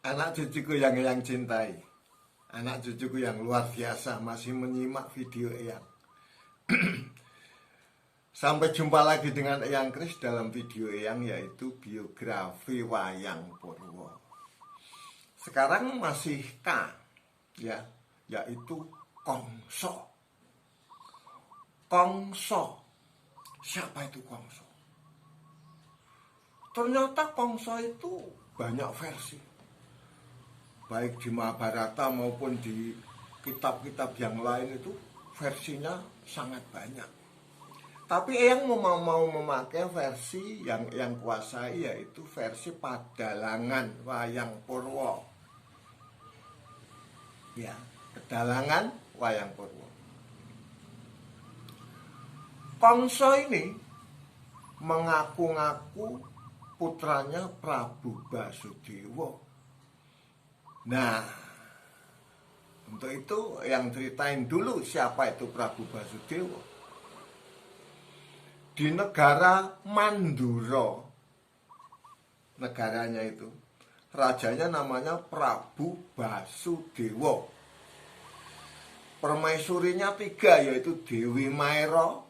Anak cucuku yang cintai, anak cucuku yang luar biasa masih menyimak video Eyang. Sampai jumpa lagi dengan Eyang Kris dalam video Eyang, yaitu biografi Wayang Purwo. Sekarang masih K, ya, yaitu Kongso. Kongso, siapa itu Kongso? Ternyata Kongso itu banyak versi, baik di Mahabharata maupun di kitab-kitab yang lain itu versinya sangat banyak. Tapi Eyang mau memakai versi yang kuasai, yaitu versi Padalangan Wayang Purwo. Ya, Padalangan Wayang Purwo. Kongso ini mengaku-ngaku putranya Prabu Basudewa. Nah, untuk itu yang ceritain dulu siapa itu Prabu Basudewa. Di negara Mandura, negaranya itu, rajanya namanya Prabu Basudewa. Permaisurinya 3, yaitu Dewi Maera,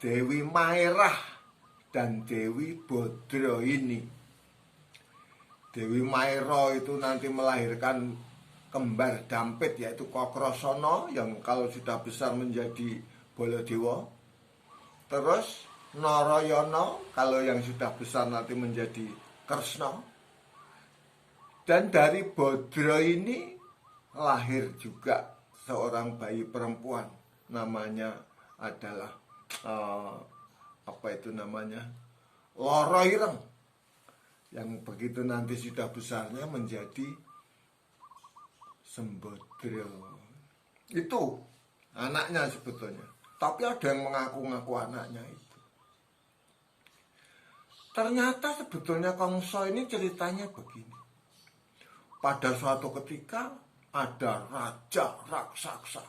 Dewi Maerah, dan Dewi Bodrohini. Dewi Maera itu nanti melahirkan kembar Dampit, yaitu Kokrosono, yang kalau sudah besar menjadi Baladewa. Terus Narayana, kalau yang sudah besar nanti menjadi Kresna. Dan dari Bodrohini lahir juga seorang bayi perempuan, namanya adalah Loro Ireng, yang begitu nanti sudah besarnya menjadi Sembodra. Itu anaknya sebetulnya, tapi ada yang mengaku-ngaku anaknya itu. Ternyata sebetulnya Kongso ini ceritanya begini. Pada suatu ketika ada raja raksasa.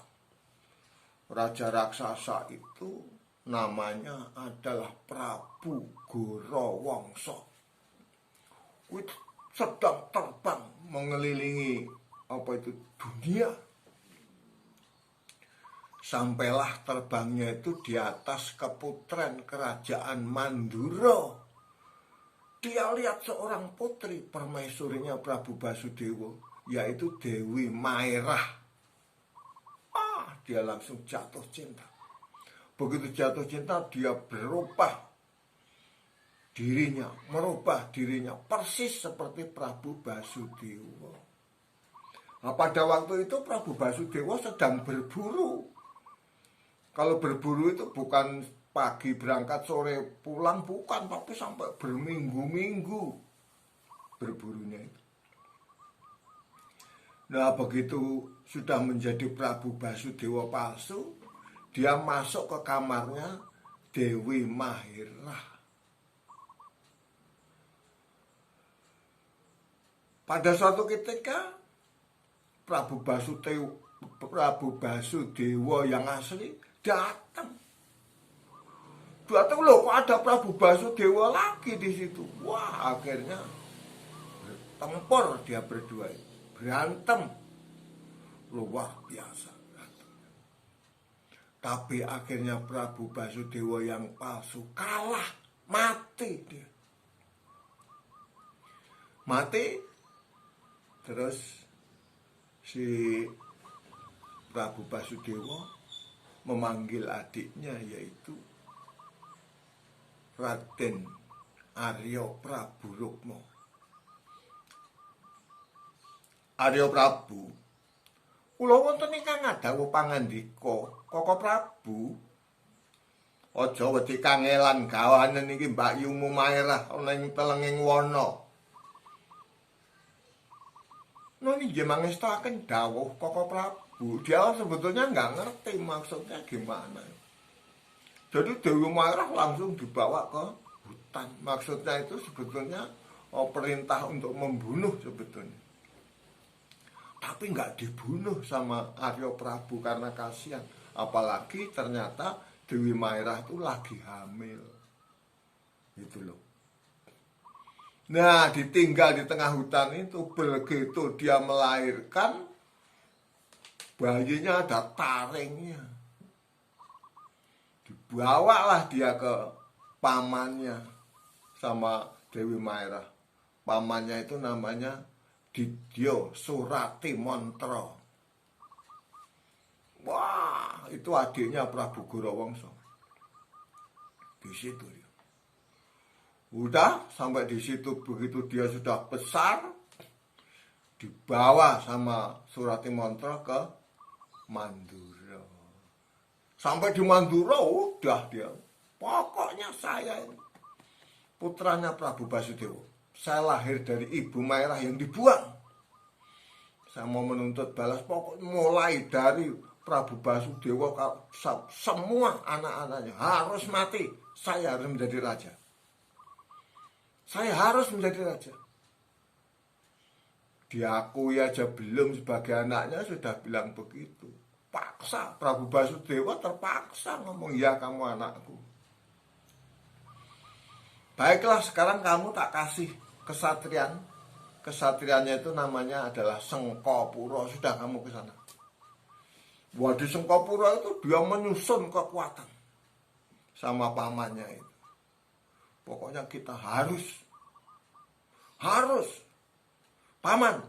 Raja raksasa itu namanya adalah Prabu Gorawangsa. Itu sedang terbang mengelilingi dunia. Sampailah terbangnya itu di atas keputren kerajaan Mandura. Dia lihat seorang putri permaisurinya Prabu Basudewa, yaitu Dewi Maerah. Dia langsung jatuh cinta. Begitu jatuh cinta, dia merubah dirinya persis seperti Prabu Basudewa. Nah, pada waktu itu Prabu Basudewa sedang berburu. Kalau berburu itu bukan pagi berangkat sore pulang, bukan, tapi sampai berminggu-minggu berburunya itu. Nah, begitu sudah menjadi Prabu Basudewa palsu, dia masuk ke kamarnya Dewi Maerah. Pada suatu ketika Prabu Basudewa yang asli datang. Loh, kok ada Prabu Basudewa lagi di situ? Wah, akhirnya tempur dia berdua, berantem luar biasa. Tapi akhirnya Prabu Basudewa yang palsu kalah, mati dia. Mati, terus si Prabu Basudewa memanggil adiknya, yaitu Raden Arya Prabu Rukma. Arya Prabu, kula wonten ingkang ngadhawuh pangandika, Koko Prabu, aja wedi kangelan gawanen iki Mbak Yumu Maerah ana ing telenging wana. Noni nggih mangestaken dawuh Koko Prabu. Dia sebetulnya nggak ngerti maksudnya gimana. Jadi Dewi Maerah langsung dibawa ke hutan. Maksudnya itu sebetulnya perintah untuk membunuh sebetulnya. Tapi nggak dibunuh sama Arya Prabu karena kasihan. Apalagi ternyata Dewi Maerah itu lagi hamil. Gitu loh. Nah, ditinggal di tengah hutan itu, begitu dia melahirkan, bayinya ada taringnya. Dibawalah dia ke pamannya sama Dewi Maerah. Pamannya itu namanya Didyo Suratimantra. Wah, itu adiknya Prabu Gorawangsa. Di situ dia. Udah sampai di situ, begitu dia sudah besar, dibawa sama Suratimantra ke Mandura. Sampai di Mandura udah dia. Pokoknya saya ini putranya Prabu Basudewa. Saya lahir dari ibu Maerah yang dibuang. Saya mau menuntut balas, pokoknya mulai dari Prabu Basudewa, semua anak-anaknya harus mati. Saya harus menjadi raja. Saya harus menjadi raja. Diakui aja belum sebagai anaknya sudah bilang begitu. Paksa, Prabu Basudewa terpaksa ngomong, ya kamu anakku. Baiklah, sekarang kamu tak kasih kesatrian. Kesatriannya itu namanya adalah Sengkopuro. Sudah, kamu ke sana. Wah, di Sengkopuro itu dia menyusun kekuatan sama pamannya itu. Pokoknya kita harus, paman,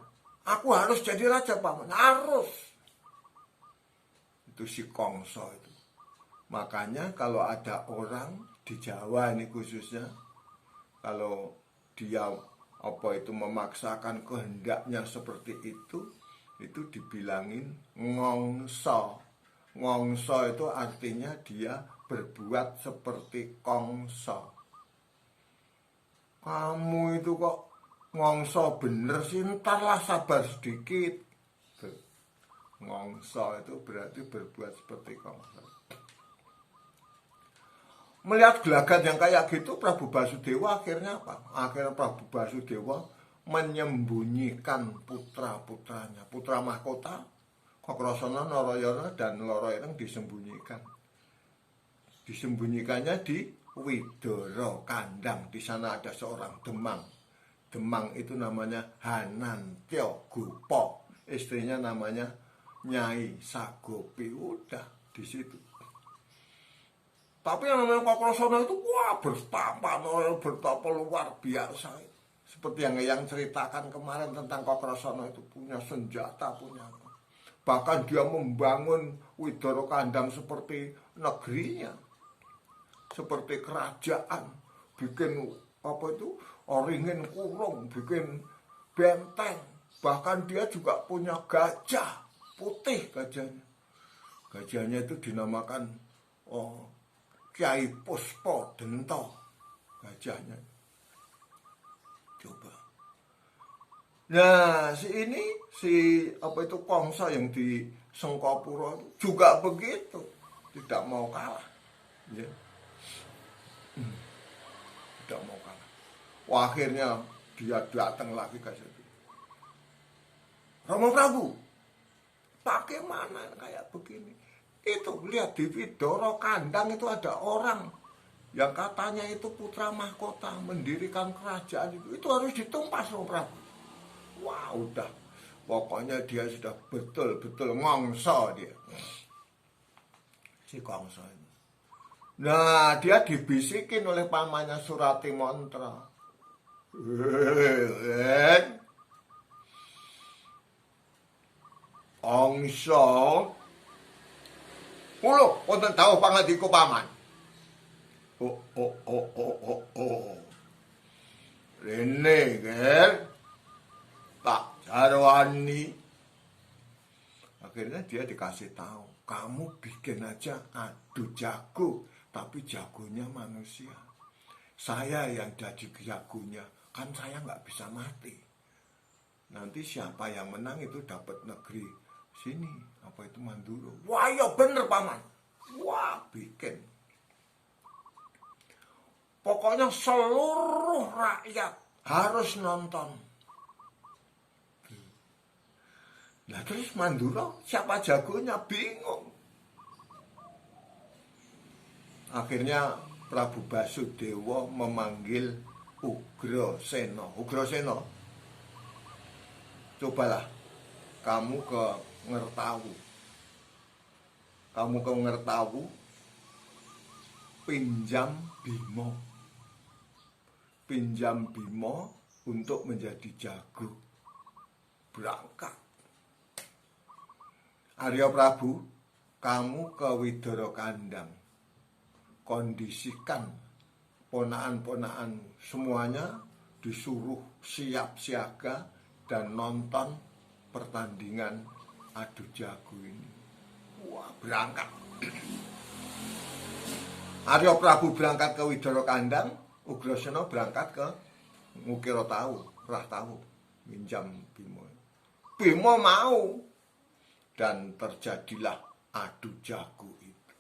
aku harus jadi raja, paman, harus. Itu si Kongso itu. Makanya kalau ada orang di Jawa ini khususnya, kalau dia memaksakan kehendaknya seperti itu dibilangin ngongso. Ngongso itu artinya dia berbuat seperti Kongso. Kamu itu kok ngongso bener sih, entarlah sabar sedikit. Ngongso itu berarti berbuat seperti Kongso. Melihat gelagat yang kayak gitu, Prabu Basudewa akhirnya apa? Akhirnya Prabu Basudewa menyembunyikan putra-putranya. Putra mahkota, Kakrasana, Narayana, dan Loro Ireng disembunyikan. Disembunyikannya di Widoro Kandang. Di sana ada seorang Demang. Demang itu namanya Hanantyo Gupo. Istrinya namanya Nyai Sagopi. Udah di situ. Tapi yang namanya Kakrasana itu wah bertapa luar biasa. Seperti yang ceritakan kemarin tentang Kakrasana itu, punya senjata, punya apa. Bahkan dia membangun Widoro Kandang seperti negerinya, seperti kerajaan, bikin oringin kurung, bikin benteng. Bahkan dia juga punya gajah putih, gajahnya. Gajahnya itu dinamakan Kyai Puspo Dento, gajahnya. Coba. Nah, si Kongso yang di Sengkopuro juga begitu, tidak mau kalah. Ya. Tidak mau kalah. Wah, akhirnya dia datang lagi ke situ. Rama Prabu, bagaimana kayak begini? Itu lihat di Widoro Kandang itu ada orang yang katanya itu putra mahkota, mendirikan kerajaan itu harus ditumpas, Rama Prabu. Wah, udah, pokoknya dia sudah betul-betul ngongso dia, si Kongso ini. Nah, dia dibisikin oleh pamannya Suratimantra. Kongso, kulo wonten dawuh pangandika paman. Rene, Ger. Tak jarwani. Akhirnya dia dikasih tahu, kamu bikin aja adu jago, tapi jagonya manusia. Saya yang jadi jagonya, kan saya nggak bisa mati. Nanti siapa yang menang itu dapat negeri sini, Manduro. Wah, ya bener paman. Wah, bikin. Pokoknya seluruh rakyat harus nonton. Nah terus Mandura siapa jagonya, bingung. Akhirnya Prabu Basudewa memanggil Ugrasena. Ugrasena, cobalah kamu ke Ngertawu. Kamu ke Ngertawu, pinjam Bima. Pinjam Bima untuk menjadi jago. Berangkat. Arya Prabu, kamu ke Widara Kandang. Kondisikan ponaan-ponaan semuanya disuruh siap siaga dan nonton pertandingan adu jago ini. Wah, berangkat. Arya Prabu berangkat ke Widara Kandang, Ugrasena berangkat ke Ngukiratawu, Rahtawu, minjam Bima. Bima mau, dan terjadilah adu jago itu.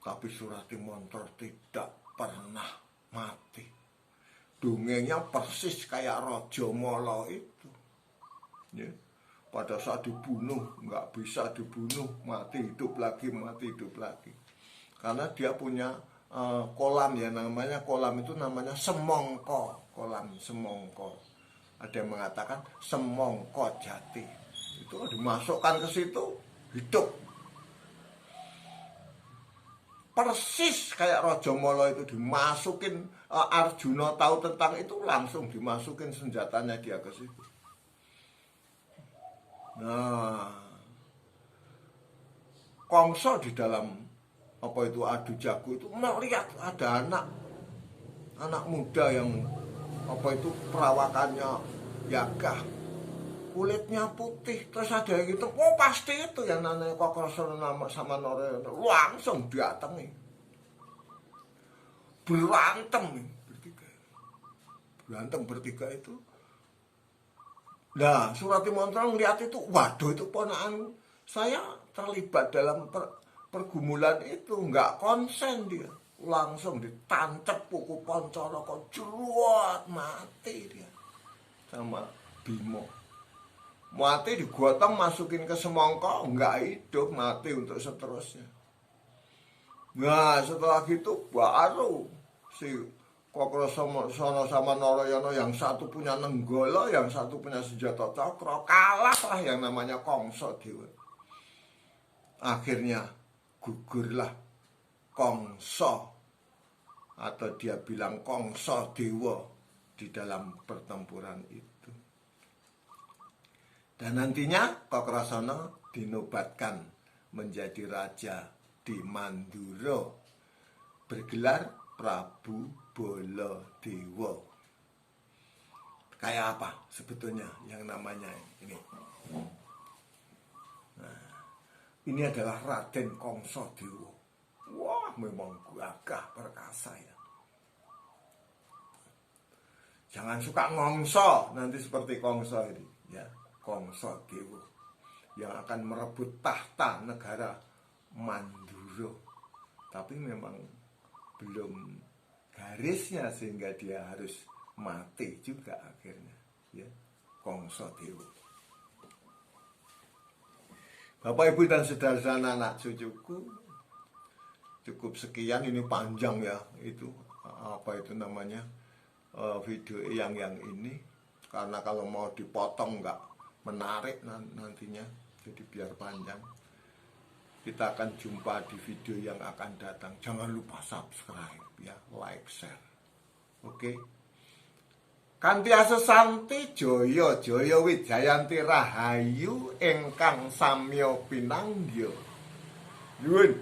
Tapi Suratimandra tidak pernah mati. Dongengnya persis kayak Raja Mala itu. Ya. Pada saat dibunuh, nggak bisa dibunuh, mati hidup lagi, mati hidup lagi. Karena dia punya kolam ya, namanya kolam itu namanya semongko. Kolam semongko. Ada yang mengatakan semongko jati. Itu dimasukkan ke situ, hidup. Persis kayak Raja Mala itu dimasukin, Arjuna tahu tentang itu, langsung dimasukin senjatanya dia ke situ. Nah, Kongso di dalam adu jago itu melihat ada anak muda yang perawakannya gagah, kulitnya putih, terus ada yang gitu, oh pasti itu yang namanya Kokrosono sama Narayana, langsung diatengi, berantem bertiga itu. Nah, Suratimandra melihat itu, waduh itu ponakan saya terlibat dalam pergumulan itu, nggak konsen dia, langsung ditancap puku Pancaraka, jeruat, mati dia sama Bima. Mati digotong, masukin ke semongko, nggak hidup, mati untuk seterusnya. Nah, setelah gitu baru si Kokrosono sama Narayana, yang satu punya nenggala, yang satu punya senjata cakra, kalahlah yang namanya Kongso Dewa. Akhirnya gugurlah Kongso, atau dia bilang Kongso Dewa di dalam pertempuran itu. Dan nantinya Kokrosono dinobatkan menjadi raja di Mandura, bergelar Prabu Baladewa. Kayak apa sebetulnya yang namanya ini? Nah, ini adalah Raden Kongso Dewa. Wah, memang gagah perkasa ya. Jangan suka ngongso, nanti seperti Kongso ini ya. Kongso Dewa yang akan merebut tahta negara Mandura. Tapi memang belum garisnya sehingga dia harus mati juga akhirnya ya, Kongso Dewa. Bapak Ibu dan saudara-saudara anak cucuku, cukup sekian, ini panjang ya, itu video yang ini, karena kalau mau dipotong nggak menarik nantinya, jadi biar panjang. Kita akan jumpa di video yang akan datang. Jangan lupa subscribe ya, like, share. Oke. Kanthi asesanti Jaya Jaya Wijayanti Rahayu ingkang samya pinanggya. Nuwun.